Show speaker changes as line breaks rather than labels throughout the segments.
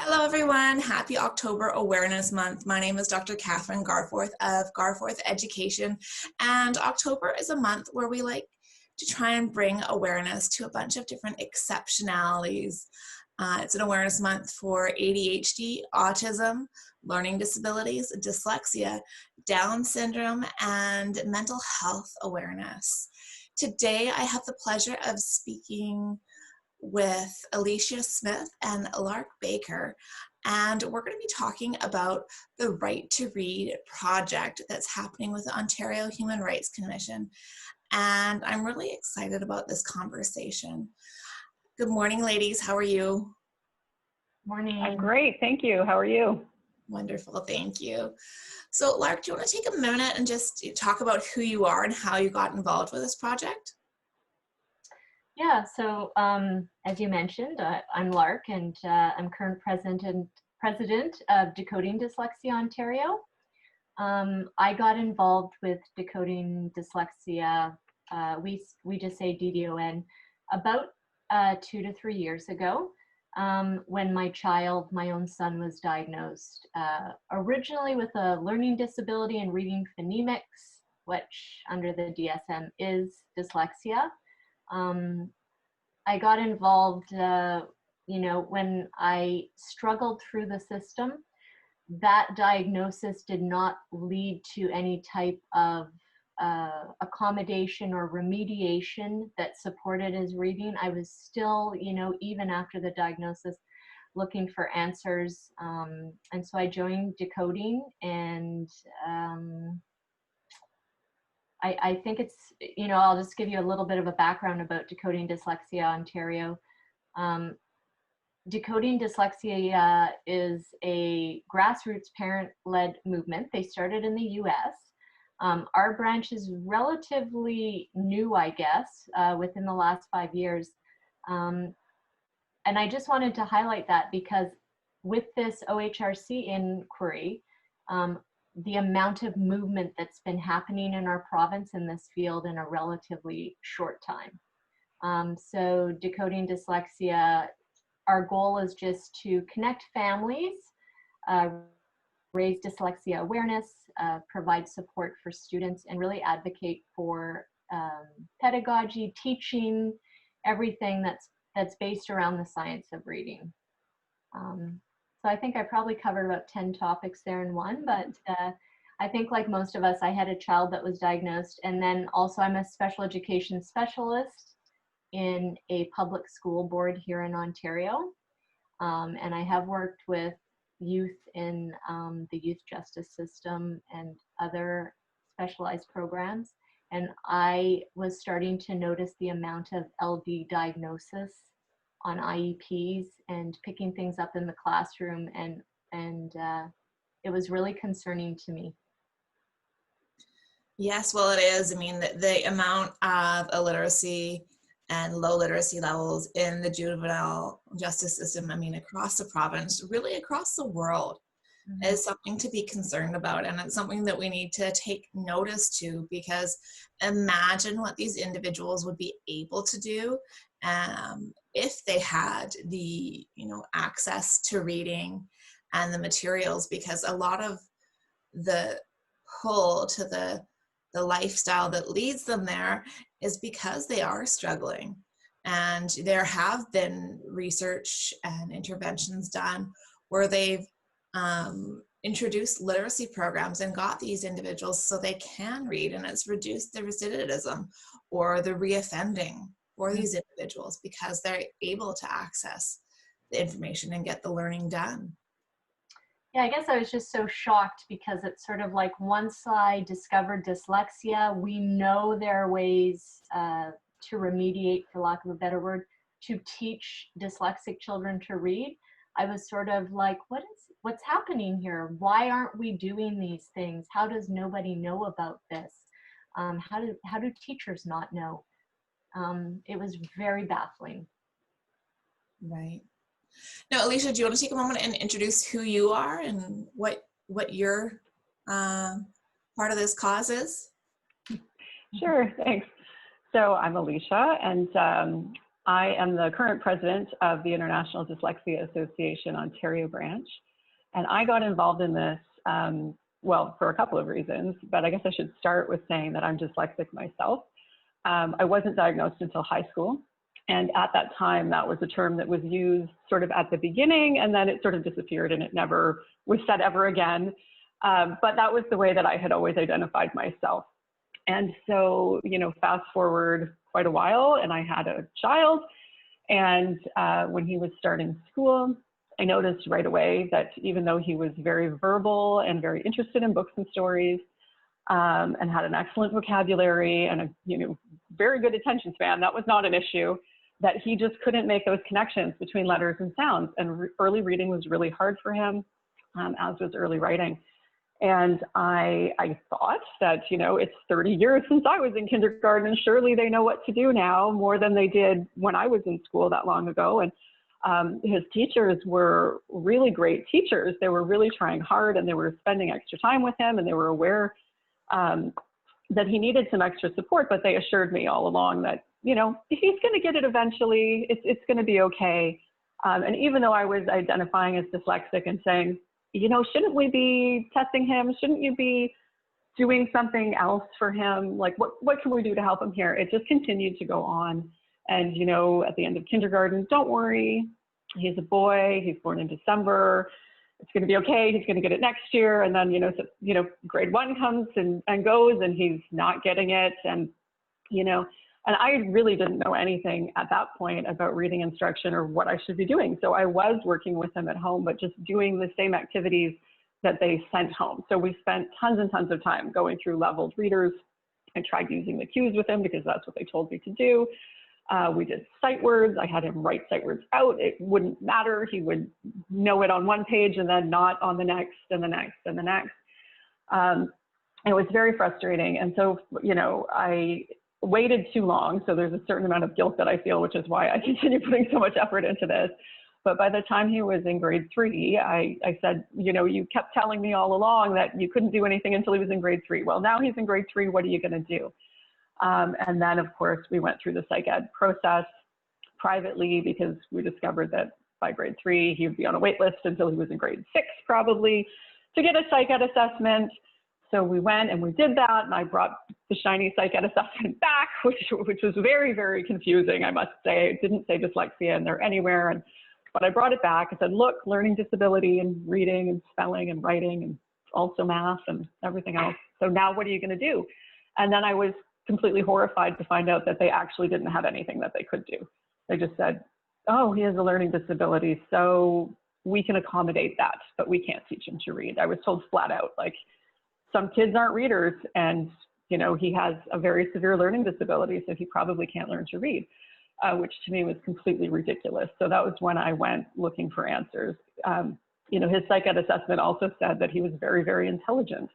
Hello, everyone. Happy October Awareness Month. My name is Dr. Catherine Garforth of Garforth Education, and October is a month where we like to try and bring awareness to a bunch of different exceptionalities. It's an awareness month for ADHD, autism, learning disabilities, dyslexia, Down syndrome, and mental health awareness. Today, I have the pleasure of speaking with Alicia Smith and Lark Baker, and we're going to be talking about the Right to Read project that's happening with the Ontario Human Rights Commission, and I'm really excited about this conversation. Good morning, ladies. How are you?
Morning. I'm great. Thank you. How are you?
Wonderful. Thank you. So, Lark, do you want to take a minute and just talk about who you are and how you got involved with this project?
Yeah, so as you mentioned, I'm Lark, and I'm current president of Decoding Dyslexia Ontario. I got involved with Decoding Dyslexia, we just say DDON, about 2 to 3 years ago, when my own son, was diagnosed originally with a learning disability and reading phonemics, which under the DSM is dyslexia. I got involved, when I struggled through the system. That diagnosis did not lead to any type of accommodation or remediation that supported his reading. I was still, even after the diagnosis, looking for answers. And so I joined Decoding, and I think it's, I'll just give you a little bit of a background about Decoding Dyslexia Ontario. Decoding Dyslexia is a grassroots parent-led movement. They started in the US. Our branch is relatively new, I guess, within the last 5 years. And I just wanted to highlight that because with this OHRC inquiry, the amount of movement that's been happening in our province in this field in a relatively short time. So Decoding Dyslexia, our goal is just to connect families, raise dyslexia awareness, provide support for students, and really advocate for pedagogy, teaching, everything that's based around the science of reading. So I think I probably covered about 10 topics there in one, but I think like most of us, I had a child that was diagnosed, and then also I'm a special education specialist in a public school board here in Ontario. And I have worked with youth in the youth justice system and other specialized programs. And I was starting to notice the amount of LD diagnosis on IEPs and picking things up in the classroom, and it was really concerning to me.
Yes, well, it is. I mean, the amount of illiteracy and low literacy levels in the juvenile justice system, I mean, across the province, really across the world, is something to be concerned about. And it's something that we need to take notice to, because imagine what these individuals would be able to do if they had the, access to reading and the materials, because a lot of the pull to the lifestyle that leads them there is because they are struggling. And there have been research and interventions done where they've introduced literacy programs and got these individuals so they can read, and it's reduced the recidivism or the reoffending for these individuals because they're able to access the information and get the learning done.
Yeah, I guess I was just so shocked because it's sort of like once I discovered dyslexia, we know there are ways to remediate, for lack of a better word, to teach dyslexic children to read. I was sort of like, what's happening here? Why aren't we doing these things? How does nobody know about this? How do teachers not know? It was very baffling.
Right. Now, Alicia, do you want to take a moment and introduce who you are and what your part of this cause is?
Sure, thanks. So I'm Alicia, and I am the current president of the International Dyslexia Association Ontario branch. And I got involved in this, well, for a couple of reasons, but I guess I should start with saying that I'm dyslexic myself. I wasn't diagnosed until high school. And at that time, that was a term that was used sort of at the beginning, and then it sort of disappeared and it never was said ever again. But that was the way that I had always identified myself. And so, you know, fast forward quite a while, and I had a child. And when he was starting school, I noticed right away that even though he was very verbal and very interested in books and stories, and had an excellent vocabulary and a, you know, very good attention span, that was not an issue, that he just couldn't make those connections between letters and sounds. And early reading was really hard for him, as was early writing. And I thought that, you know, it's 30 years since I was in kindergarten, and surely they know what to do now more than they did when I was in school that long ago. And his teachers were really great teachers. They were really trying hard, and they were spending extra time with him, and they were aware that he needed some extra support, but they assured me all along that, you know, he's going to get it eventually. It's going to be okay. And even though I was identifying as dyslexic and saying, you know, shouldn't we be testing him? Shouldn't you be doing something else for him? Like, what can we do to help him here? It just continued to go on. And, you know, at the end of kindergarten, don't worry, he's a boy, he's born in December, it's going to be okay, he's going to get it next year. And then, grade 1 comes and goes, and he's not getting it. And, and I really didn't know anything at that point about reading instruction or what I should be doing. So I was working with him at home, but just doing the same activities that they sent home. So we spent tons and tons of time going through leveled readers. I tried using the cues with him because that's what they told me to do. We did sight words. I had him write sight words out. It wouldn't matter. He would know it on one page and then not on the next and the next and the next. It was very frustrating. And so, I waited too long. So there's a certain amount of guilt that I feel, which is why I continue putting so much effort into this. But by the time he was in grade 3, I said, you kept telling me all along that you couldn't do anything until he was in grade 3. Well, now he's in grade 3. What are you going to do? And then, of course, we went through the psych ed process privately because we discovered that by grade 3, he would be on a wait list until he was in grade 6, probably, to get a psych ed assessment. So we went and we did that, and I brought the shiny psych ed assessment back, which was very, very confusing, I must say. It didn't say dyslexia in there anywhere, but I brought it back. I said, look, learning disability and reading and spelling and writing and also math and everything else. So now what are you going to do? And then I was completely horrified to find out that they actually didn't have anything that they could do. They just said, oh, he has a learning disability, so we can accommodate that, but we can't teach him to read. I was told flat out, like, some kids aren't readers, and he has a very severe learning disability, so he probably can't learn to read, which to me was completely ridiculous. So that was when I went looking for answers. His psych ed assessment also said that he was very, very intelligent.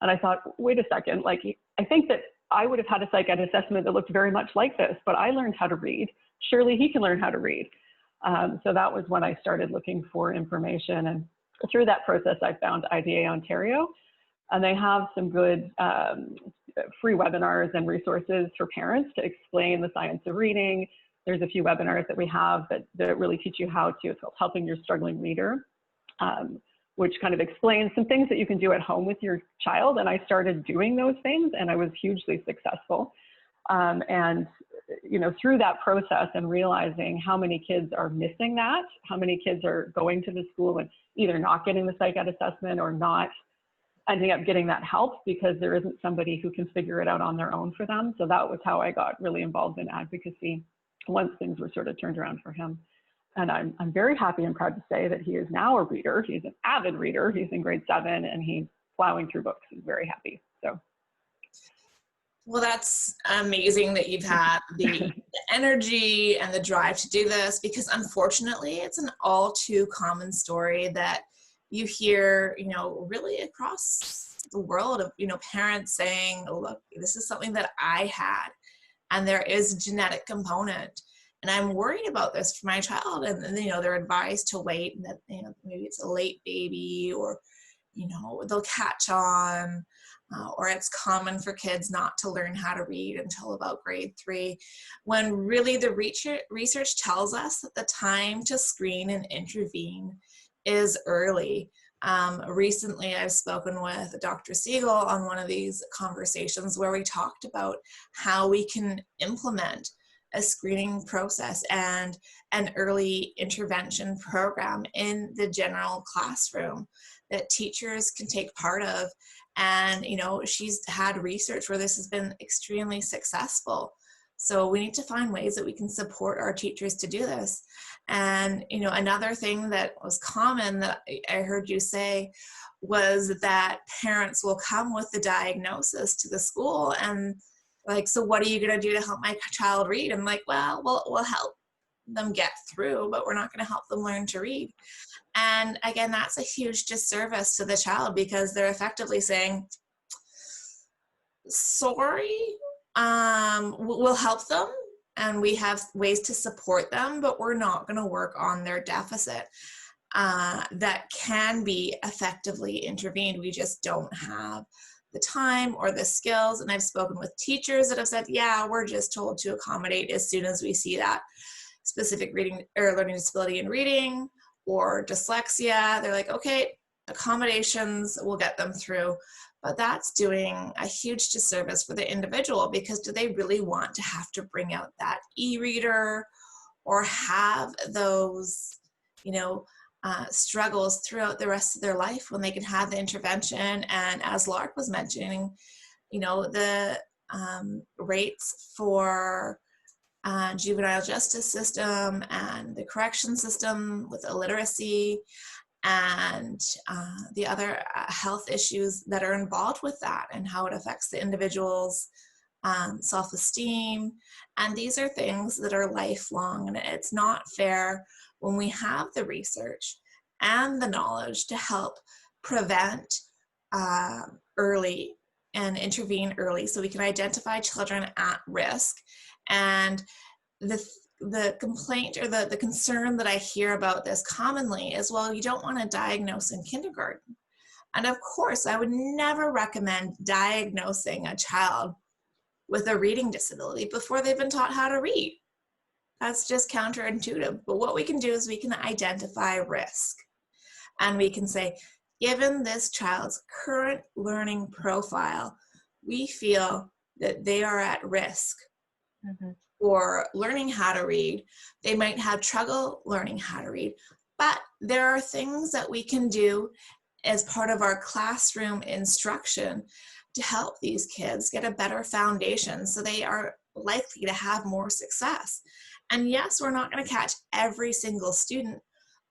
And I thought, wait a second, like, I think that I would have had a psych ed assessment that looked very much like this, but I learned how to read. Surely he can learn how to read. So that was when I started looking for information. And through that process, I found IDA Ontario, and they have some good free webinars and resources for parents to explain the science of reading. There's a few webinars that we have that really teach you how to, it's called Helping Your Struggling Reader, which kind of explains some things that you can do at home with your child. And I started doing those things, and I was hugely successful. Through that process and realizing how many kids are missing that, how many kids are going to the school and either not getting the psych ed assessment or not ending up getting that help because there isn't somebody who can figure it out on their own for them. So that was how I got really involved in advocacy once things were sort of turned around for him. And I'm very happy and proud to say that he is now a reader. He's an avid reader. He's in grade 7, and he's plowing through books. He's very happy. So.
Well, that's amazing that you've had the energy and the drive to do this, because unfortunately it's an all too common story that you hear, really across the world of, parents saying, oh, look, this is something that I had, and there is a genetic component. And I'm worried about this for my child. And they're advised to wait, and that, maybe it's a late baby, or, they'll catch on. or it's common for kids not to learn how to read until about grade 3, when really the research tells us that the time to screen and intervene is early. Recently, I've spoken with Dr. Siegel on one of these conversations where we talked about how we can implement a screening process and an early intervention program in the general classroom that teachers can take part of. And, she's had research where this has been extremely successful. So we need to find ways that we can support our teachers to do this. And, another thing that was common that I heard you say was that parents will come with the diagnosis to the school and like, so what are you going to do to help my child read? I'm like, well, we'll help them get through, but we're not going to help them learn to read. And again, that's a huge disservice to the child because they're effectively saying, sorry, we'll help them and we have ways to support them, but we're not going to work on their deficit that can be effectively intervened. We just don't have the time or the skills. And I've spoken with teachers that have said, yeah, we're just told to accommodate as soon as we see that specific reading or learning disability in reading or dyslexia. They're like, okay, accommodations will get them through. But that's doing a huge disservice for the individual because do they really want to have to bring out that e-reader or have those, struggles throughout the rest of their life when they can have the intervention? And as Lark was mentioning, the rates for juvenile justice system and the correction system with illiteracy and the other health issues that are involved with that and how it affects the individual's self-esteem. And these are things that are lifelong, and it's not fair when we have the research and the knowledge to help prevent early and intervene early so we can identify children at risk. And the complaint or the concern that I hear about this commonly is, well, you don't want to diagnose in kindergarten. And of course, I would never recommend diagnosing a child with a reading disability before they've been taught how to read. That's just counterintuitive. But what we can do is we can identify risk. And we can say, given this child's current learning profile, we feel that they are at risk for learning how to read. They might have trouble learning how to read, but there are things that we can do as part of our classroom instruction to help these kids get a better foundation so they are likely to have more success. And yes, we're not going to catch every single student,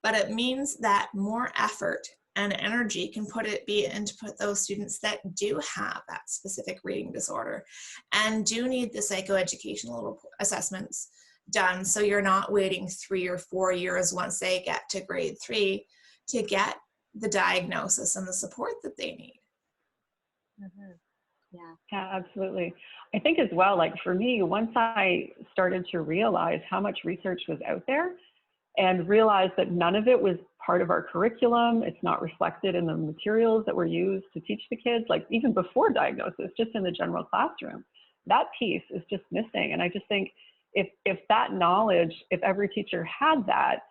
but it means that more effort and energy can be into those students that do have that specific reading disorder and do need the psychoeducational assessments done. So you're not waiting 3 or 4 years once they get to grade 3 to get the diagnosis and the support that they need.
Yeah, absolutely. I think as well, like for me, once I started to realize how much research was out there and realized that none of it was part of our curriculum, it's not reflected in the materials that were used to teach the kids, like even before diagnosis, just in the general classroom, that piece is just missing. And I just think if that knowledge, if every teacher had that,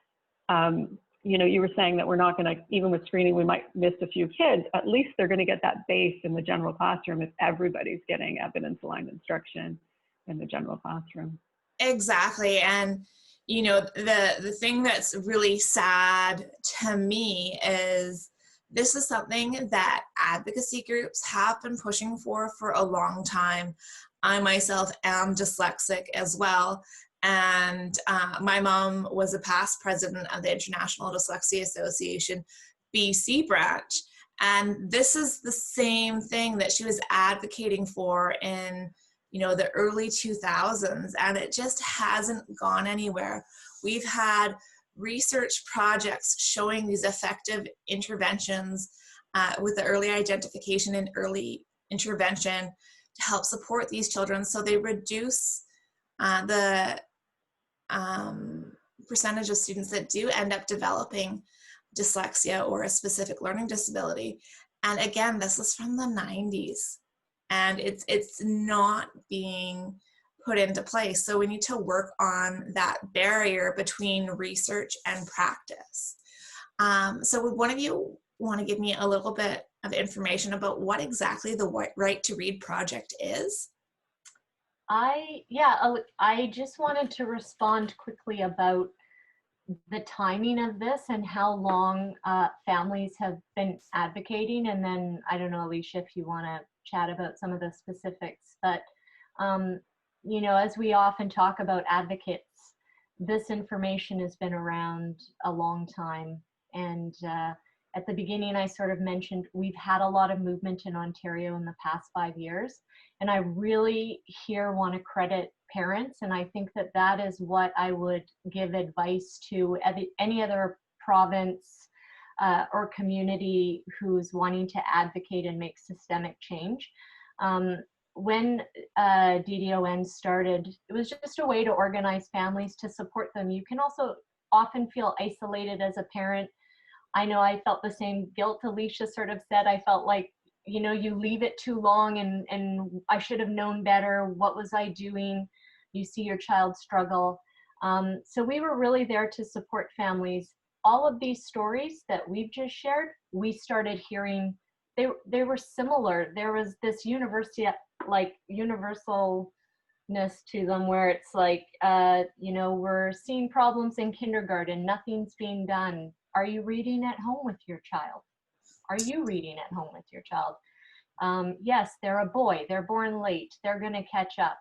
you were saying that we're not going to, even with screening, we might miss a few kids. At least they're going to get that base in the general classroom if everybody's getting evidence-aligned instruction in the general classroom.
Exactly. And, the thing that's really sad to me is this is something that advocacy groups have been pushing for a long time. I myself am dyslexic as well. And my mom was a past president of the International Dyslexia Association BC branch. And this is the same thing that she was advocating for in, the early 2000s. And it just hasn't gone anywhere. We've had research projects showing these effective interventions with the early identification and early intervention to help support these children so they reduce the percentage of students that do end up developing dyslexia or a specific learning disability. And again, this is from the 90s, and it's not being put into place. So we need to work on that barrier between research and practice. So would one of you want to give me a little bit of information about what exactly the Right to Read project is?
I just wanted to respond quickly about the timing of this and how long families have been advocating. And then I don't know, Alicia, if you want to chat about some of the specifics. But, you know, as we often talk about advocates, this information has been around a long time. And at the beginning, I sort of mentioned we've had a lot of movement in Ontario in the past 5 years. And I really here want to credit parents. And I think that that is what I would give advice to any other province or community who's wanting to advocate and make systemic change. When DDON started, it was just a way to organize families to support them. You can also often feel isolated as a parent. I know I felt the same guilt Alicia sort of said. I felt like, you know, you leave it too long and I should have known better. What was I doing? You see your child struggle. So we were really there to support families. All of these stories that we've just shared, we started hearing, they were similar. There was this universalness to them where it's like, you know, we're seeing problems in kindergarten, nothing's being done. Are you reading at home with your child? Are you reading at home with your child? Yes, they're a boy, they're born late, they're gonna catch up.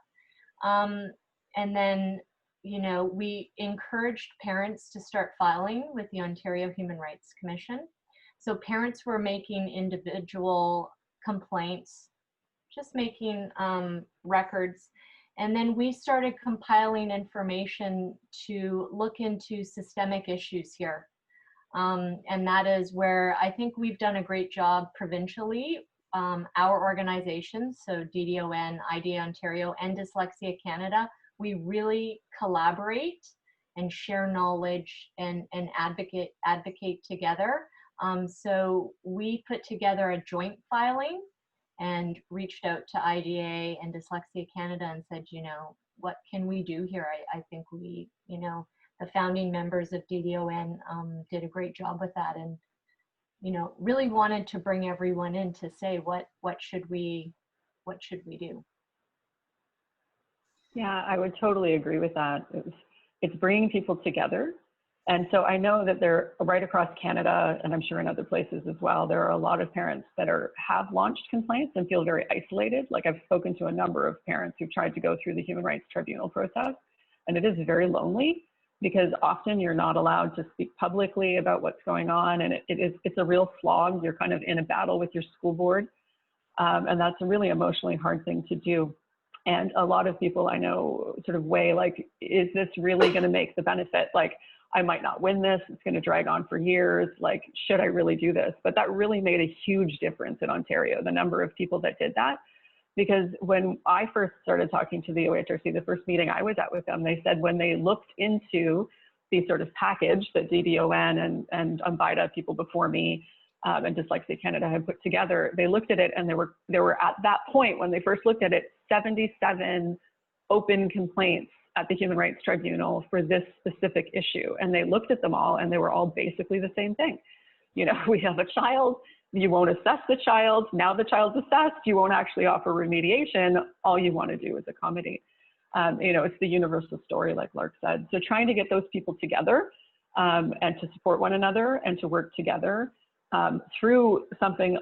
And then, you know, we encouraged parents to start filing with the Ontario Human Rights Commission. So parents were making individual complaints, just making records. And then we started compiling information to look into systemic issues here. And that is where I think we've done a great job provincially. Our organizations, so DDON, IDEA Ontario, and Dyslexia Canada, we really collaborate and share knowledge and advocate together. So we put together a joint filing and reached out to IDA and Dyslexia Canada and said, you know, what can we do here? I think we, you know, the founding members of DDON did a great job with that, and you know, really wanted to bring everyone in to say what should we do.
Yeah, I would totally agree with that. It's bringing people together. And so I know that they're right across Canada, and I'm sure in other places as well, there are a lot of parents that have launched complaints and feel very isolated. Like I've spoken to a number of parents who've tried to go through the Human Rights Tribunal process, and it is very lonely because often you're not allowed to speak publicly about what's going on, and it's a real slog. You're kind of in a battle with your school board, and that's a really emotionally hard thing to do. And a lot of people I know sort of weigh like, is this really going to make the benefit? Like, I might not win this. It's going to drag on for years. Like, should I really do this? But that really made a huge difference in Ontario, the number of people that did that. Because when I first started talking to the OHRC, the first meeting I was at with them, they said when they looked into the sort of package that DDON and UMBIDA, people before me, and Dyslexia Canada had put together, they looked at it and there were at that point when they first looked at it, 77 open complaints at the Human Rights Tribunal for this specific issue. And they looked at them all and they were all basically the same thing. You know, we have a child, you won't assess the child. Now the child's assessed, you won't actually offer remediation. All you want to do is accommodate. You know, it's the universal story, like Lark said. So trying to get those people together and to support one another and to work together through something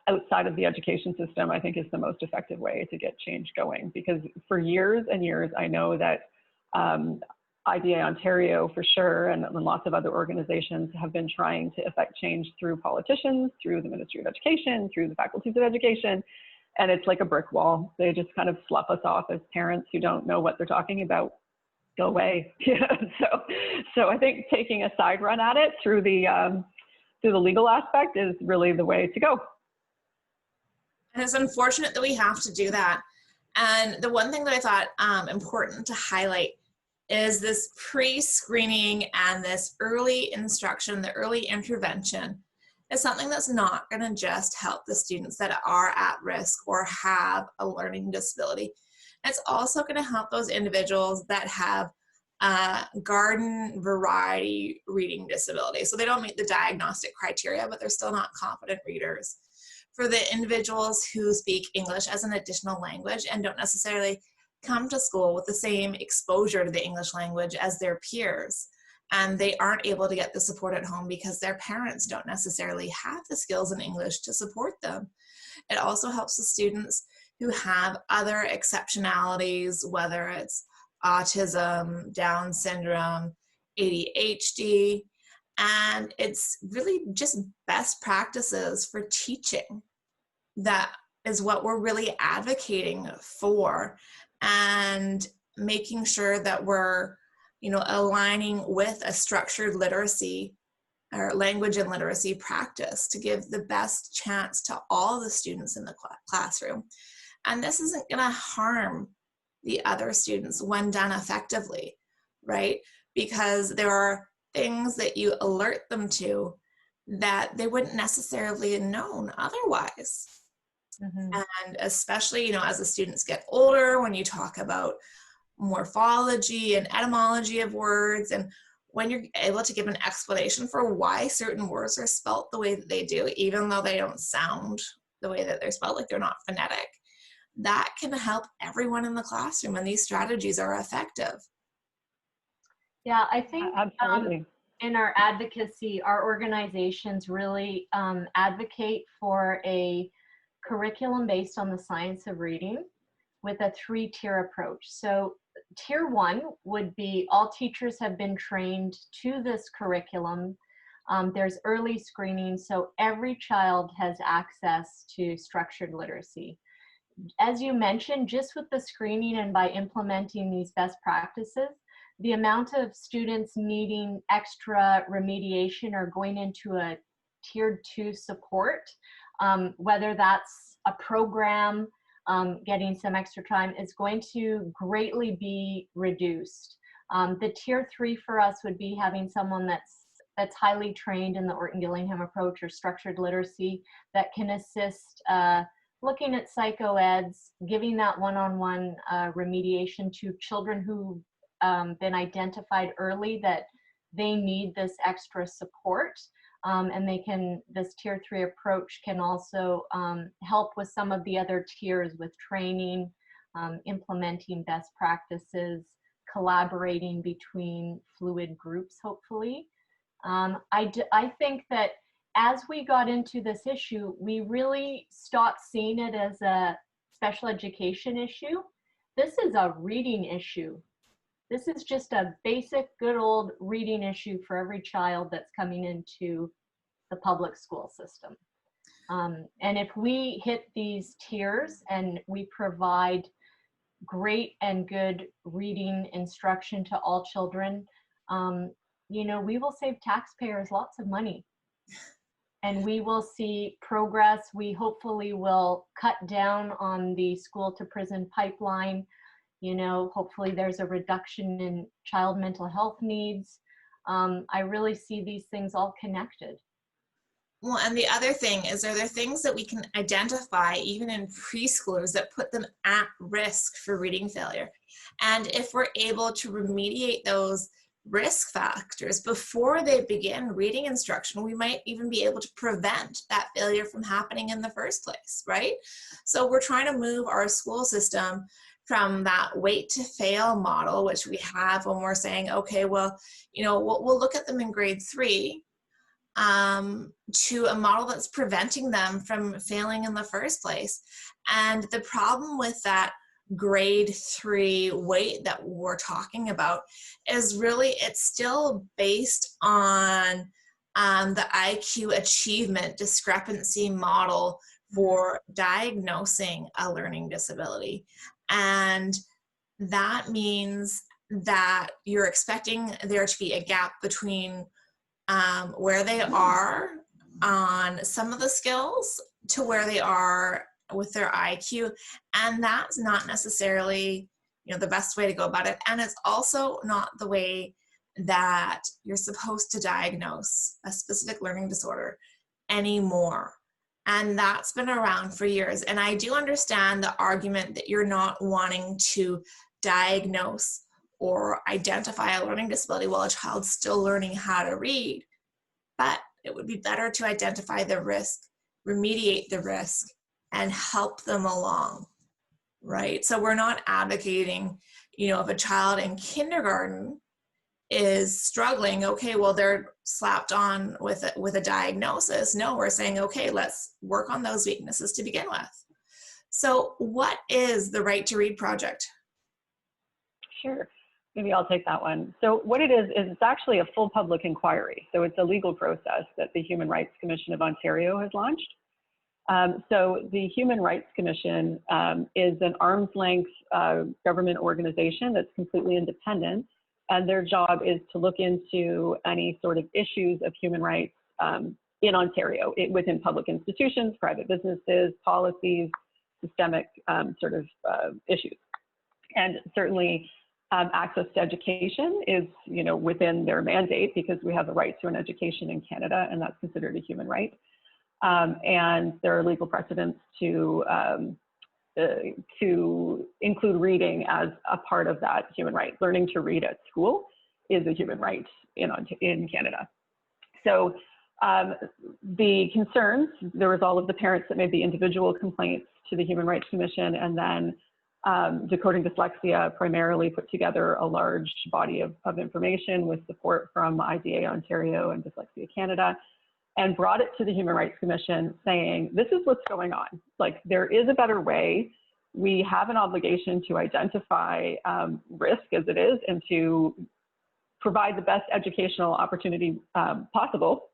outside of the education system, I think is the most effective way to get change going. Because for years and years, I know that IDA Ontario for sure, and lots of other organizations have been trying to effect change through politicians, through the Ministry of Education, through the faculties of education, and it's like a brick wall. They just kind of slough us off as parents who don't know what they're talking about. Go away. So I think taking a side run at it through the legal aspect is really the way to go.
And it's unfortunate that we have to do that. And the one thing that I thought important to highlight is this pre-screening and this early instruction, the early intervention. is something that's not going to just help the students that are at risk or have a learning disability. It's also going to help those individuals that have garden variety reading disability. So they don't meet the diagnostic criteria, but they're still not competent readers. For the individuals who speak English as an additional language and don't necessarily come to school with the same exposure to the English language as their peers, and they aren't able to get the support at home because their parents don't necessarily have the skills in English to support them. It also helps the students who have other exceptionalities, whether it's autism, Down syndrome, ADHD, and it's really just best practices for teaching. That is what we're really advocating for, and making sure that we're, aligning with a structured literacy or language and literacy practice to give the best chance to all the students in the classroom. And this isn't going to harm the other students when done effectively, right? Because there are things that you alert them to that they wouldn't necessarily have known otherwise.
Mm-hmm.
And especially, as the students get older, when you talk about morphology and etymology of words, and when you're able to give an explanation for why certain words are spelt the way that they do, even though they don't sound the way that they're spelled, like they're not phonetic, that can help everyone in the classroom, and these strategies are effective.
Yeah, I think
Absolutely.
in our advocacy, our organizations really advocate for a curriculum based on the science of reading with a 3-tier approach. So tier 1 would be all teachers have been trained to this curriculum. There's early screening, so every child has access to structured literacy. As you mentioned, just with the screening and by implementing these best practices, the amount of students needing extra remediation or going into a tier 2 support, whether that's a program, getting some extra time, is going to greatly be reduced. The tier 3 for us would be having someone that's highly trained in the Orton-Gillingham approach or structured literacy that can assist looking at psychoeds, giving that one-on-one remediation to children who've been identified early that they need this extra support. And this tier 3 approach can also help with some of the other tiers with training, implementing best practices, collaborating between fluid groups, hopefully. I think that as we got into this issue, we really stopped seeing it as a special education issue. This is a reading issue. This is just a basic, good old reading issue for every child that's coming into the public school system. And if we hit these tiers and we provide great and good reading instruction to all children, we will save taxpayers lots of money. And we will see progress. We hopefully will cut down on the school to prison pipeline. Hopefully there's a reduction in child mental health needs. I really see these things all connected.
Well, and the other thing is, are there things that we can identify even in preschoolers that put them at risk for reading failure? And if we're able to remediate those risk factors before they begin reading instruction, we might even be able to prevent that failure from happening in the first place, right? So we're trying to move our school system from that wait to fail model, which we have when we're saying, okay, well, we'll look at them in grade 3, to a model that's preventing them from failing in the first place. And the problem with that grade 3 weight that we're talking about is really, it's still based on the IQ achievement discrepancy model for diagnosing a learning disability. And that means that you're expecting there to be a gap between where they are on some of the skills to where they are with their IQ. And that's not necessarily, the best way to go about it. And it's also not the way that you're supposed to diagnose a specific learning disorder. anymore. And that's been around for years. And I do understand the argument that you're not wanting to diagnose or identify a learning disability while a child's still learning how to read. But it would be better to identify the risk, remediate the risk, and help them along, right? So we're not advocating, if a child in kindergarten is struggling, okay, well, they're slapped on with a diagnosis. No, we're saying, okay, let's work on those weaknesses to begin with. So what is the Right to Read project?
Sure. Maybe I'll take that one. So what it is it's actually a full public inquiry. So it's a legal process that the Human Rights Commission of Ontario has launched. So the Human Rights Commission is an arm's length government organization that's completely independent, and their job is to look into any sort of issues of human rights in Ontario, within public institutions, private businesses, policies, systemic issues. And certainly access to education is, within their mandate, because we have a right to an education in Canada, and that's considered a human right. And there are legal precedents to include reading as a part of that human right. Learning to read at school is a human right in Canada. So the concerns, there was all of the parents that made the individual complaints to the Human Rights Commission, and then Decoding Dyslexia primarily put together a large body of information with support from IDA Ontario and Dyslexia Canada, and brought it to the Human Rights Commission saying, this is what's going on. Like, there is a better way. We have an obligation to identify risk as it is and to provide the best educational opportunity possible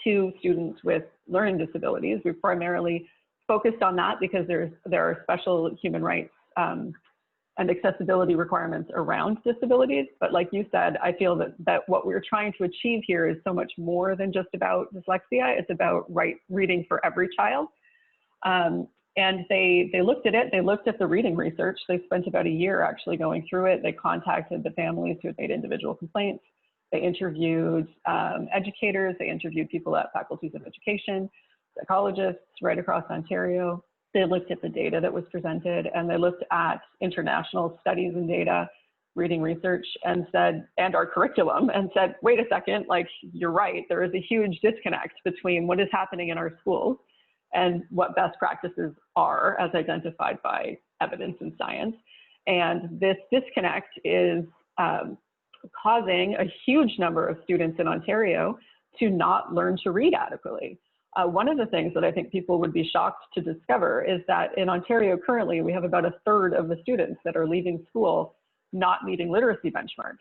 to students with learning disabilities. We've primarily focused on that because there are special human rights and accessibility requirements around disabilities. But like you said, I feel that what we're trying to achieve here is so much more than just about dyslexia. It's about reading for every child. And they looked at it, they looked at the reading research. They spent about a year actually going through it. They contacted the families who had made individual complaints. They interviewed educators, they interviewed people at faculties of education, psychologists right across Ontario. They looked at the data that was presented, and they looked at international studies and data, reading research, and our curriculum, and said, wait a second, like, you're right, there is a huge disconnect between what is happening in our schools and what best practices are as identified by evidence and science. And this disconnect is causing a huge number of students in Ontario to not learn to read adequately. One of the things that I think people would be shocked to discover is that in Ontario currently, we have about a third of the students that are leaving school not meeting literacy benchmarks.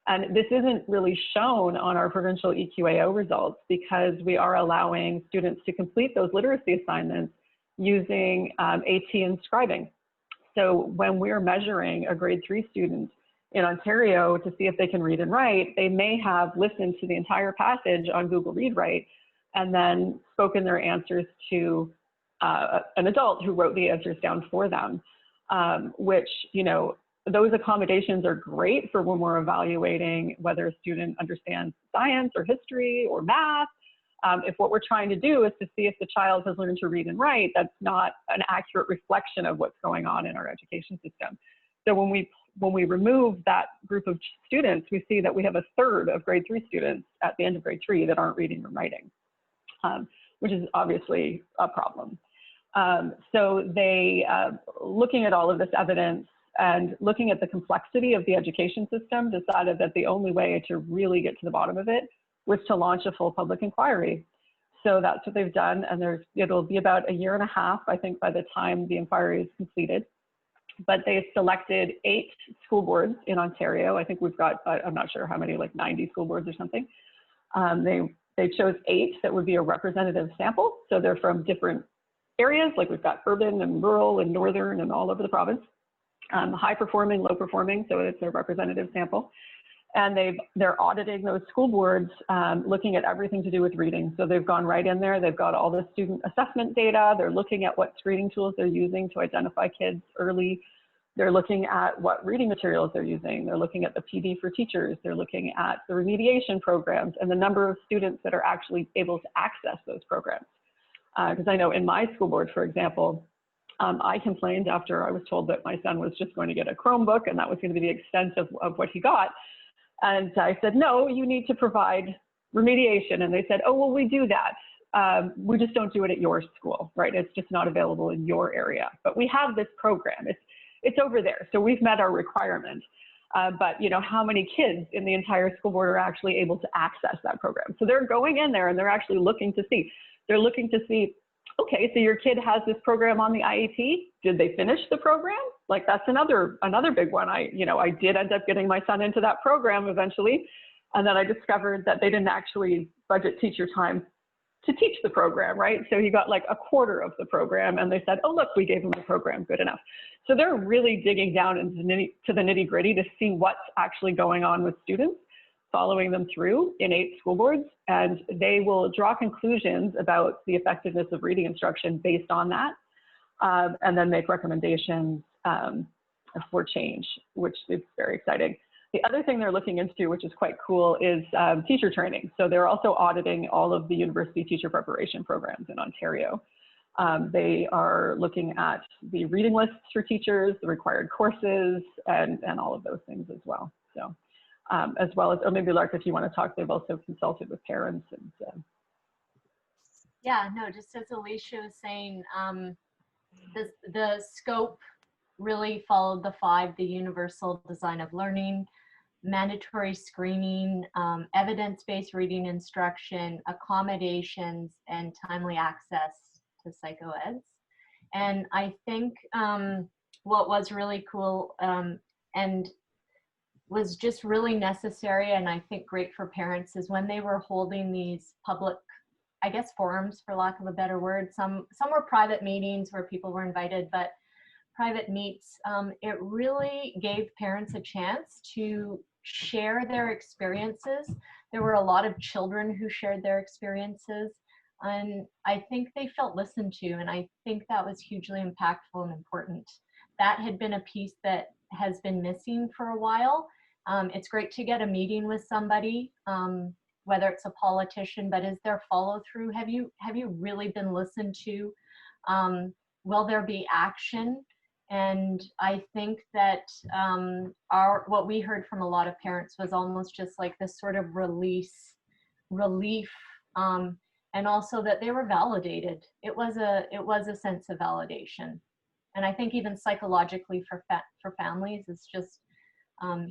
And this isn't really shown on our provincial EQAO results because we are allowing students to complete those literacy assignments using AT and scribing. So when we're measuring a grade 3 student in Ontario to see if they can read and write, they may have listened to the entire passage on Google Read Write and then spoken their answers to an adult who wrote the answers down for them, which, those accommodations are great for when we're evaluating whether a student understands science or history or math. If what we're trying to do is to see if the child has learned to read and write, that's not an accurate reflection of what's going on in our education system. So when we remove that group of students, we see that we have a third of grade 3 students at the end of grade 3 that aren't reading or writing, which is obviously a problem. So they, looking at all of this evidence and looking at the complexity of the education system, decided that the only way to really get to the bottom of it was to launch a full public inquiry. So that's what they've done, and it'll be about a year and a half, I think, by the time the inquiry is completed. But they've selected 8 school boards in Ontario. I think we've got, I'm not sure how many, like 90 school boards or something. They chose 8 that would be a representative sample. So they're from different areas, like we've got urban and rural and northern and all over the province. High performing, low performing, so it's a representative sample. And they're auditing those school boards, looking at everything to do with reading. So they've gone right in there, they've got all the student assessment data, they're looking at what screening tools they're using to identify kids early They're looking at what reading materials they're using. They're looking at the PD for teachers. They're looking at the remediation programs and the number of students that are actually able to access those programs. Because I know in my school board, for example, I complained after I was told that my son was just going to get a Chromebook and that was going to be the extent of what he got. And I said, no, you need to provide remediation. And they said, oh, well, we do that. We just don't do it at your school, right? It's just not available in your area. But we have this program. It's over there. So we've met our requirement. But you know, how many kids in the entire school board are actually able to access that program? So they're going in there and they're actually looking to see. They're looking to see, okay, so your kid has this program on the IEP. Did they finish the program? Like that's another big one. I did end up getting my son into that program eventually. And then I discovered that they didn't actually budget teacher time to teach the program, right? So he got like a quarter of the program and they said, oh, look, we gave him the program, good enough. So they're really digging down into the nitty gritty to see what's actually going on with students, following them through in 8 school boards, and they will draw conclusions about the effectiveness of reading instruction based on that, and then make recommendations for change, which is very exciting. The other thing they're looking into, which is quite cool, is teacher training. So they're also auditing all of the university teacher preparation programs in Ontario. They are looking at the reading lists for teachers, the required courses, and all of those things as well. So, as well as, or maybe Lark, if you want to talk, they've also consulted with parents. And
Yeah, no, just as Alicia was saying, the scope really followed the 5, the universal design of learning, mandatory screening, evidence-based reading instruction, accommodations, and timely access to psychoeds. And I think what was really cool and was just really necessary, and I think great for parents, is when they were holding these public, I guess, forums, for lack of a better word. Some were private meetings where people were invited, but private meets, it really gave parents a chance to share their experiences. There were a lot of children who shared their experiences, and I think they felt listened to, and I think that was hugely impactful and important. That had been a piece that has been missing for a while. It's great to get a meeting with somebody, whether it's a politician, but is there follow through? Have you really been listened to? Will there be action? And I think that what we heard from a lot of parents was almost just like this sort of relief, and also that they were validated. It was a sense of validation, and I think even psychologically for families, it's just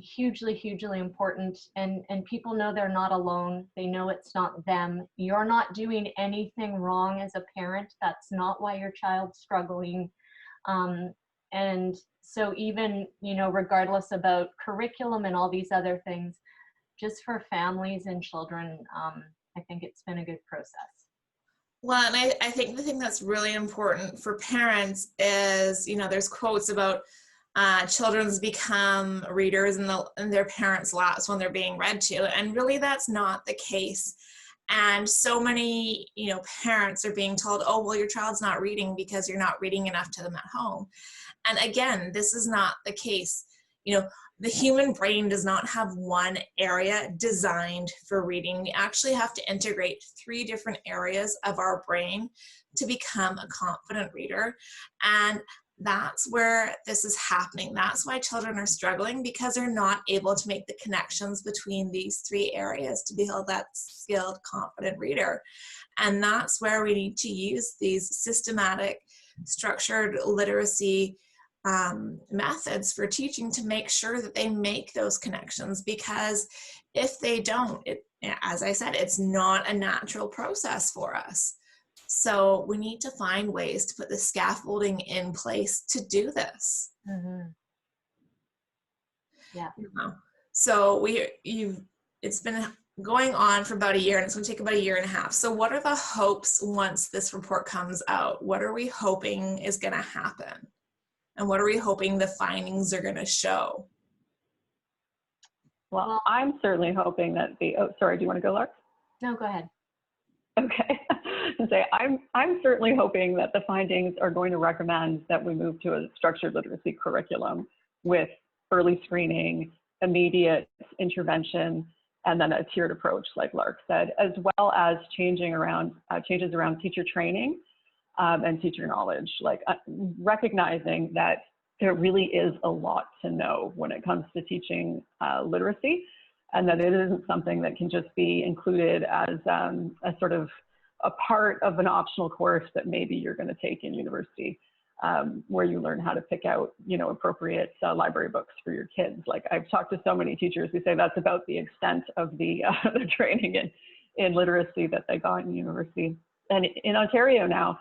hugely important. And people know they're not alone. They know it's not them. You're not doing anything wrong as a parent. That's not why your child's struggling. And so even, regardless about curriculum and all these other things, just for families and children, I think it's been a good process.
Well, and I think the thing that's really important for parents is, there's quotes about children's become readers in their parents' laps when they're being read to, and really that's not the case. And so many, parents are being told, oh, well, your child's not reading because you're not reading enough to them at home. And again, this is not the case. The human brain does not have one area designed for reading. We actually have to integrate 3 different areas of our brain to become a confident reader. And that's where this is happening. That's why children are struggling, because they're not able to make the connections between these 3 areas to build that skilled, confident reader. And that's where we need to use these systematic, structured literacy methods for teaching to make sure that they make those connections, because if they don't, as I said, it's not a natural process for us. So we need to find ways to put the scaffolding in place to do this.
Mm-hmm. Yeah.
So it's been going on for about a year, and it's going to take about 1.5 years. So what are the hopes once this report comes out? What are we hoping is going to happen? And what are we hoping the findings are going to show?
Well, I'm certainly hoping that sorry, do you want to go, Lark?
No, go ahead.
Okay. and say, I'm certainly hoping that the findings are going to recommend that we move to a structured literacy curriculum with early screening, immediate intervention, and then a tiered approach, like Lark said, as well as changes around teacher training and teacher knowledge, like recognizing that there really is a lot to know when it comes to teaching literacy, and that it isn't something that can just be included as a sort of a part of an optional course that maybe you're going to take in university, where you learn how to pick out, appropriate library books for your kids. Like, I've talked to so many teachers who say that's about the extent of the training in literacy that they got in university. And in Ontario now,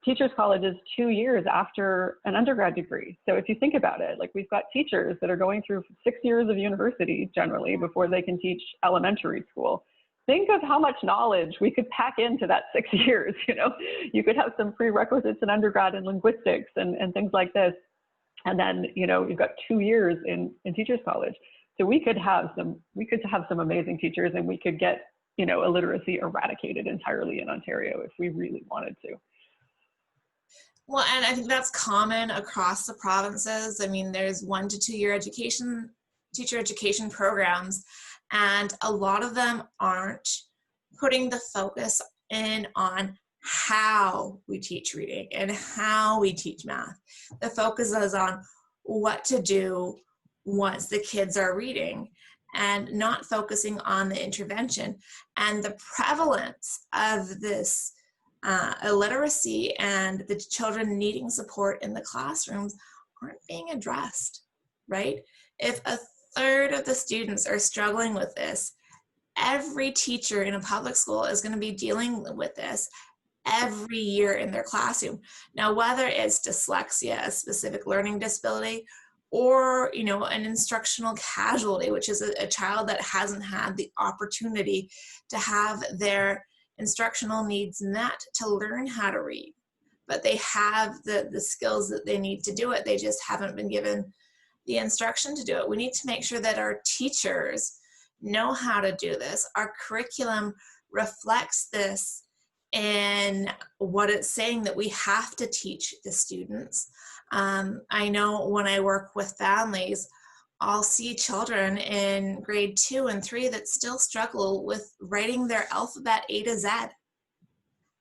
Teachers College is 2 years after an undergrad degree. So if you think about it, like, we've got teachers that are going through 6 years of university generally before they can teach elementary school. Think of how much knowledge we could pack into that 6 years. You could have some prerequisites in undergrad in linguistics and things like this. And then, you've got 2 years in Teachers College. So we could have some amazing teachers, and we could get, illiteracy eradicated entirely in Ontario if we really wanted to.
Well, and I think that's common across the provinces. I mean, there's 1 to 2 year teacher education programs, and a lot of them aren't putting the focus in on how we teach reading and how we teach math. The focus is on what to do once the kids are reading, and not focusing on the intervention and the prevalence of this illiteracy and the children needing support in the classrooms aren't being addressed, right? If a third of the students are struggling with this, every teacher in a public school is going to be dealing with this every year in their classroom. Now, whether it's dyslexia, a specific learning disability, or an instructional casualty, which is a child that hasn't had the opportunity to have their instructional needs met to learn how to read, but they have the skills that they need to do it. They just haven't been given the instruction to do it. We need to make sure that our teachers know how to do this. Our curriculum reflects this in what it's saying that we have to teach the students. I know when I work with families, I'll see children in grade 2 and 3 that still struggle with writing their alphabet A to Z.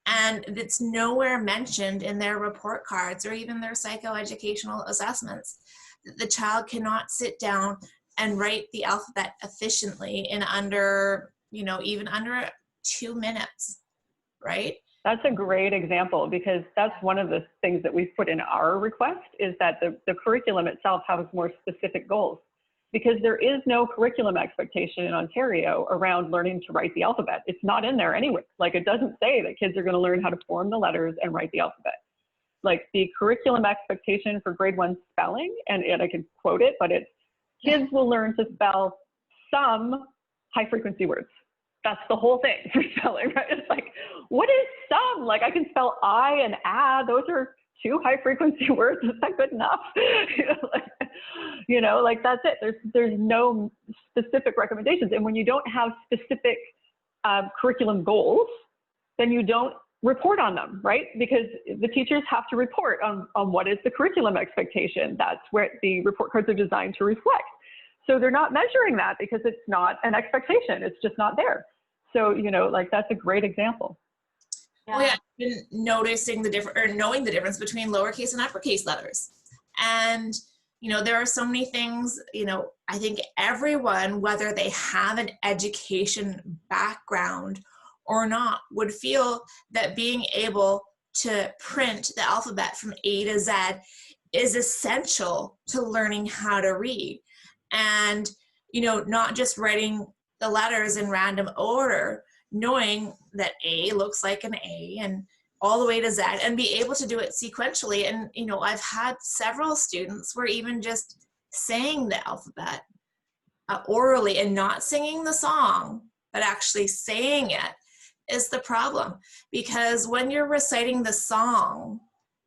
And it's nowhere mentioned in their report cards or even their psychoeducational assessments that the child cannot sit down and write the alphabet efficiently in under, even under 2 minutes, right?
That's a great example, because that's one of the things that we've put in our request, is that the curriculum itself has more specific goals, because there is no curriculum expectation in Ontario around learning to write the alphabet. It's not in there anyway. Like, it doesn't say that kids are going to learn how to form the letters and write the alphabet. Like, the curriculum expectation for grade 1 spelling, and I can quote it, but it's kids will learn to spell some high frequency words. That's the whole thing for spelling, right? It's like, what is some? Like, I can spell I and a. Those are 2 high frequency words. Is that good enough? Like that's it. There's no specific recommendations. And when you don't have specific curriculum goals, then you don't report on them, right? Because the teachers have to report on what is the curriculum expectation. That's where the report cards are designed to reflect. So they're not measuring that because it's not an expectation. It's just not there. So, like, that's a great example.
Well, yeah, I've been noticing knowing the difference between lowercase and uppercase letters. And, there are so many things, I think everyone, whether they have an education background or not, would feel that being able to print the alphabet from A to Z is essential to learning how to read. And, not just writing the letters in random order, knowing that A looks like an A and all the way to Z, and be able to do it sequentially. And, I've had several students where even just saying the alphabet orally and not singing the song, but actually saying it is the problem. Because when you're reciting the song,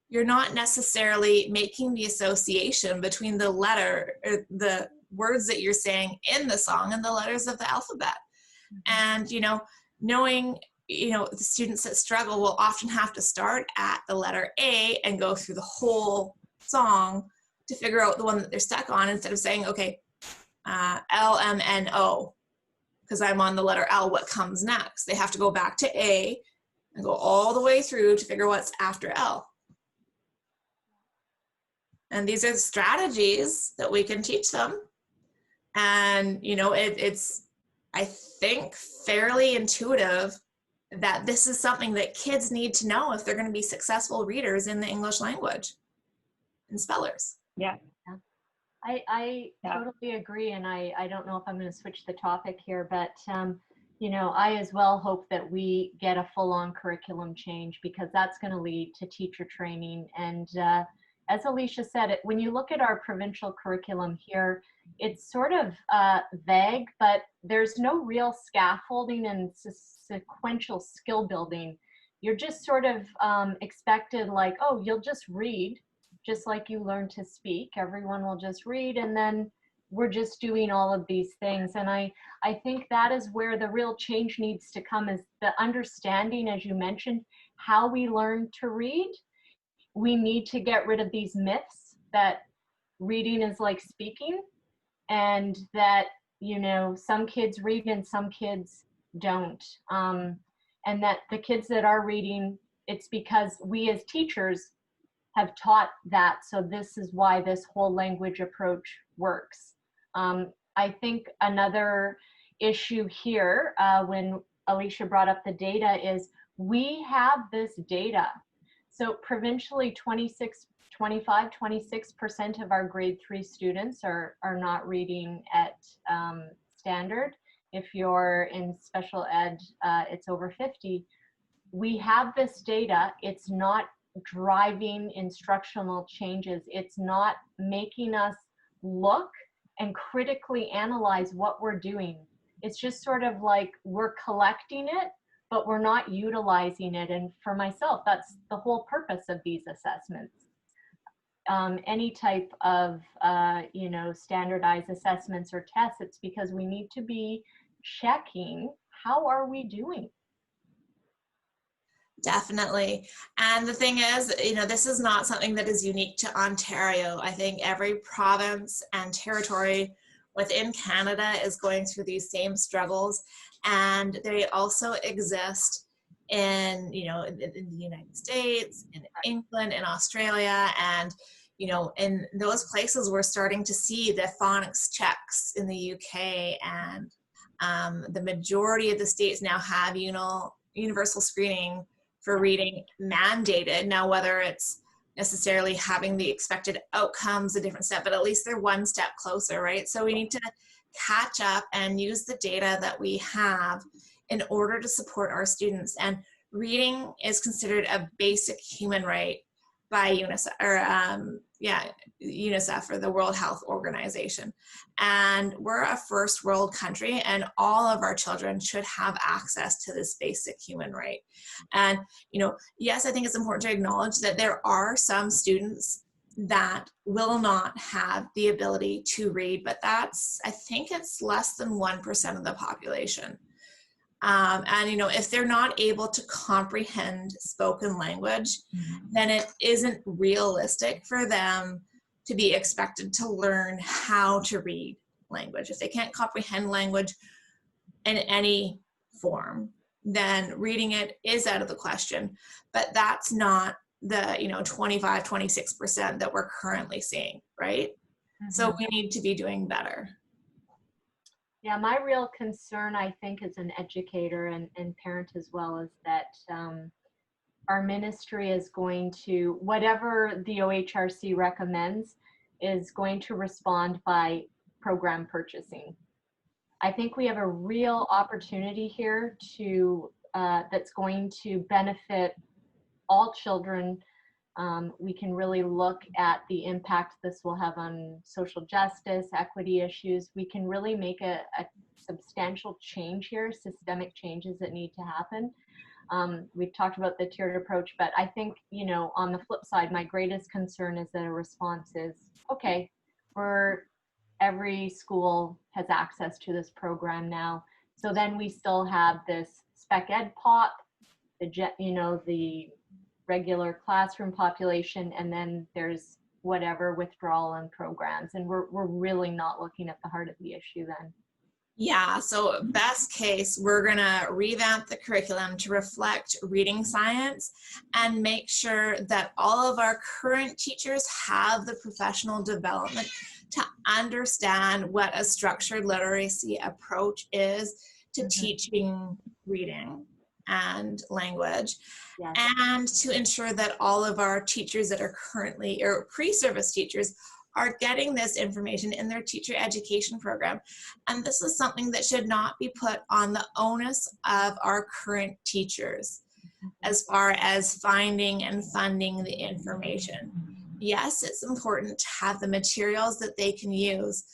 you're not necessarily making the association between the letter, or the words that you're saying in the song, and the letters of the alphabet. And, knowing, the students that struggle will often have to start at the letter A and go through the whole song to figure out the one that they're stuck on, instead of saying, okay, L, M, N, O, because I'm on the letter L, what comes next? They have to go back to A and go all the way through to figure what's after L. And these are strategies that we can teach them. And, it's, I think, fairly intuitive that this is something that kids need to know if they're going to be successful readers in the English language and spellers.
Yeah.
I totally agree, and I don't know if I'm going to switch the topic here, but I as well hope that we get a full-on curriculum change, because that's going to lead to teacher training. And as Alicia said, when you look at our provincial curriculum here, it's sort of vague, but there's no real scaffolding and sequential skill building. You're just sort of expected, like, oh, you'll just read, just like you learn to speak. Everyone will just read, and then we're just doing all of these things. And I think that is where the real change needs to come, is the understanding, as you mentioned, how we learn to read. We need to get rid of these myths that reading is like speaking, and that, some kids read and some kids don't. And that the kids that are reading, it's because we as teachers have taught that. So this is why this whole language approach works. I think another issue here, when Alicia brought up the data, is we have this data. So provincially, 26% of our grade 3 students are not reading at standard. If you're in special ed, it's over 50. We have this data. It's not driving instructional changes. It's not making us look and critically analyze what we're doing. It's just sort of like we're collecting it, but we're not utilizing it. And for myself, that's the whole purpose of these assessments. Any type of, standardized assessments or tests, it's because we need to be checking, how are we doing?
Definitely. And the thing is, this is not something that is unique to Ontario. I think every province and territory within Canada is going through these same struggles. And they also exist in, in the United States, in England, in Australia. And, in those places, we're starting to see the phonics checks in the UK. And the majority of the states now have, universal screening for reading mandated. Now, whether it's necessarily having the expected outcomes, a different step, but at least they're one step closer, right? So we need to catch up and use the data that we have in order to support our students. And reading is considered a basic human right by UNICEF, UNICEF, or the World Health Organization. And we're a first world country, and all of our children should have access to this basic human right. And, yes, I think it's important to acknowledge that there are some students that will not have the ability to read, but I think it's less than 1% of the population. And, if they're not able to comprehend spoken language, then it isn't realistic for them to be expected to learn how to read language. If they can't comprehend language in any form, then reading it is out of the question. But that's not the 25, 26% that we're currently seeing, right? Mm-hmm. So we need to be doing better.
Yeah, my real concern, I think, as an educator and parent as well, is that our ministry is going to, whatever the OHRC recommends, is going to respond by program purchasing. I think we have a real opportunity here to that's going to benefit all children. We can really look at the impact this will have on social justice, equity issues. We can really make a substantial change here, systemic changes that need to happen. We've talked about the tiered approach, but I think, on the flip side, my greatest concern is that a response is, okay, every school has access to this program now. So then we still have this spec ed pop, the regular classroom population, and then there's whatever withdrawal and programs. And we're really not looking at the heart of the issue then.
Yeah, so best case, we're gonna revamp the curriculum to reflect reading science and make sure that all of our current teachers have the professional development to understand what a structured literacy approach is to teaching reading and language.
Yes.
And to ensure that all of our teachers that are currently, or pre-service teachers, are getting this information in their teacher education program. And this is something that should not be put on the onus of our current teachers as far as finding and funding the information. Yes, it's important to have the materials that they can use,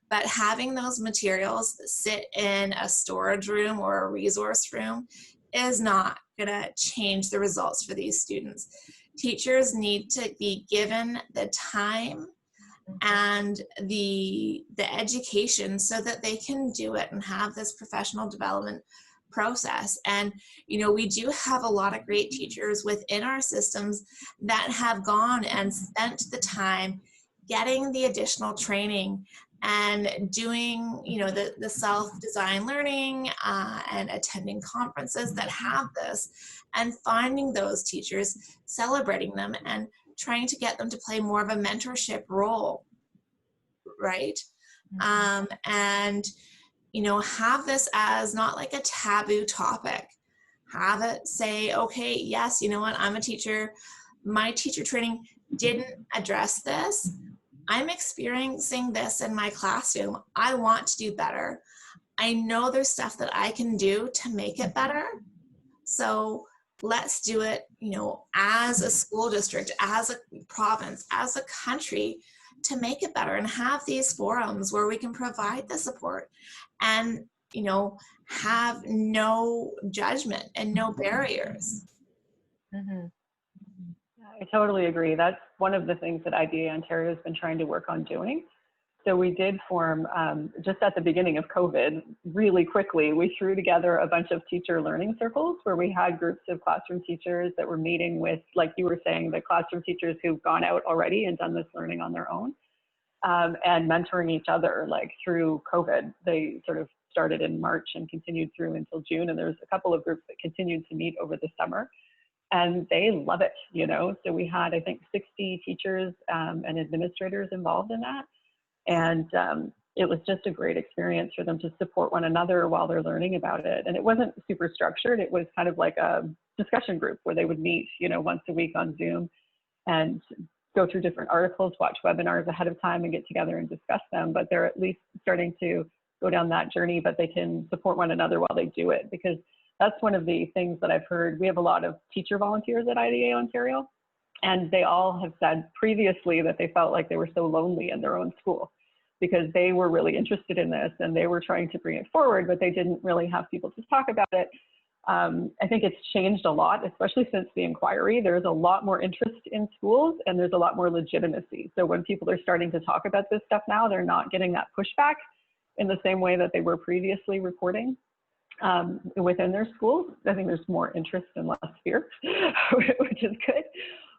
but having those materials sit in a storage room or a resource room is not going to change the results for these students. Teachers need to be given the time and the education so that they can do it and have this professional development process. And we do have a lot of great teachers within our systems that have gone and spent the time getting the additional training and doing the self-design learning and attending conferences that have this, and finding those teachers, celebrating them, and trying to get them to play more of a mentorship role, right? And have this as not like a taboo topic. Have it say, okay, yes, you know what, I'm a teacher, my teacher training didn't address this, I'm experiencing this in my classroom, I want to do better, I know there's stuff that I can do to make it better, so let's do it, as a school district, as a province, as a country, to make it better, and have these forums where we can provide the support and, have no judgment and no barriers.
I totally agree. That's one of the things that IDA Ontario has been trying to work on doing. So we did form, just at the beginning of COVID, really quickly, we threw together a bunch of teacher learning circles where we had groups of classroom teachers that were meeting with, like you were saying, the classroom teachers who've gone out already and done this learning on their own, and mentoring each other, like through COVID. They sort of started in March and continued through until June. And there's a couple of groups that continued to meet over the summer. And they love it, So we had, I think, 60 teachers and administrators involved in that. And it was just a great experience for them to support one another while they're learning about it. And it wasn't super structured. It was kind of like a discussion group where they would meet, once a week on Zoom and go through different articles, watch webinars ahead of time and get together and discuss them. But they're at least starting to go down that journey, but they can support one another while they do it, because that's one of the things that I've heard. We have a lot of teacher volunteers at IDA Ontario, and they all have said previously that they felt like they were so lonely in their own school because they were really interested in this and they were trying to bring it forward, but they didn't really have people to talk about it. I think it's changed a lot, especially since the inquiry. There's a lot more interest in schools and there's a lot more legitimacy. So when people are starting to talk about this stuff now, they're not getting that pushback in the same way that they were previously reporting within their schools. I think there's more interest and less fear, which is good.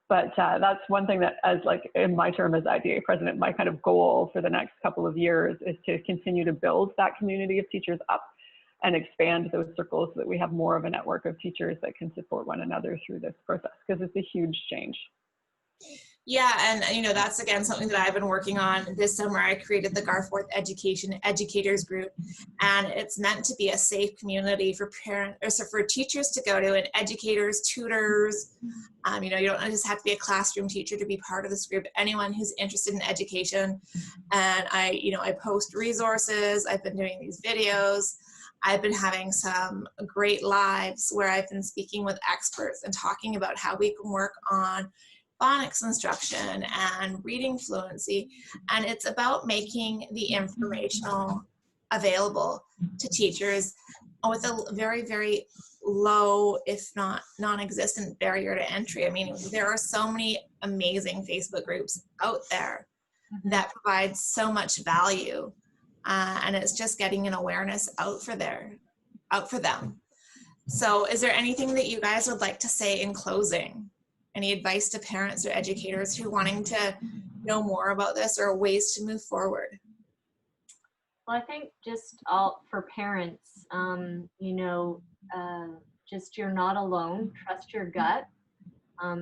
But that's one thing that, as like in my term as IDA president, my kind of goal for the next couple of years is to continue to build that community of teachers up and expand those circles so that we have more of a network of teachers that can support one another through this process, because it's a huge change.
Yeah, and that's again something that I've been working on this summer. I created the Garforth Education Educators Group, and it's meant to be a safe community for for teachers to go to, and educators, tutors. You don't just have to be a classroom teacher to be part of this group. Anyone who's interested in education, and I post resources. I've been doing these videos. I've been having some great lives where I've been speaking with experts and talking about how we can work on phonics instruction and reading fluency. And it's about making the informational available to teachers with a very, very low, if not non-existent barrier to entry. I mean, there are so many amazing Facebook groups out there that provide so much value. And it's just getting an awareness out for there. out for them. So is there anything that you guys would like to say in closing? Any advice to parents or educators who are wanting to know more about this or ways to move forward?
Well, I think just all for parents, just you're not alone. Trust your gut.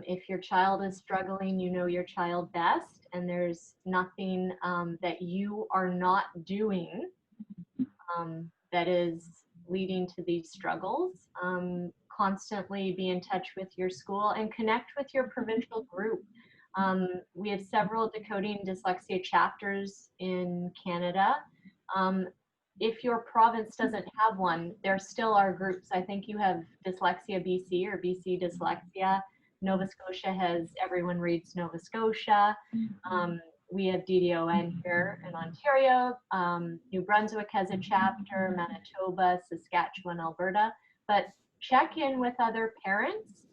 If your child is struggling, you know your child best, and there's nothing that you are not doing that is leading to these struggles. Constantly be in touch with your school and connect with your provincial group. We have several Decoding Dyslexia chapters in Canada. If your province doesn't have one, there still are groups. I think you have Dyslexia BC or BC Dyslexia. Nova Scotia has Everyone Reads Nova Scotia. We have DDON here in Ontario. New Brunswick has a chapter, Manitoba, Saskatchewan, Alberta. But check in with other parents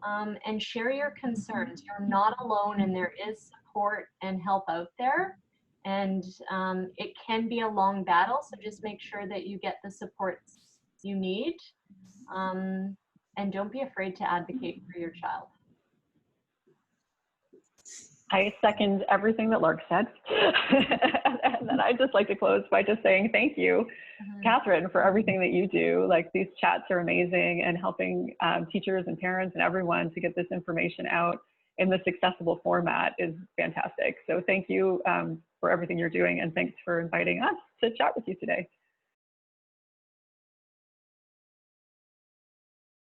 and share your concerns. You're not alone, and there is support and help out there. And it can be a long battle, so just make sure that you get the supports you need. And don't be afraid to advocate for your child.
I second everything that Lark said. And then I'd just like to close by just saying thank you, Catherine, for everything that you do. Like, these chats are amazing, and helping teachers and parents and everyone to get this information out in this accessible format is fantastic. So thank you for everything you're doing, and thanks for inviting us to chat with you today.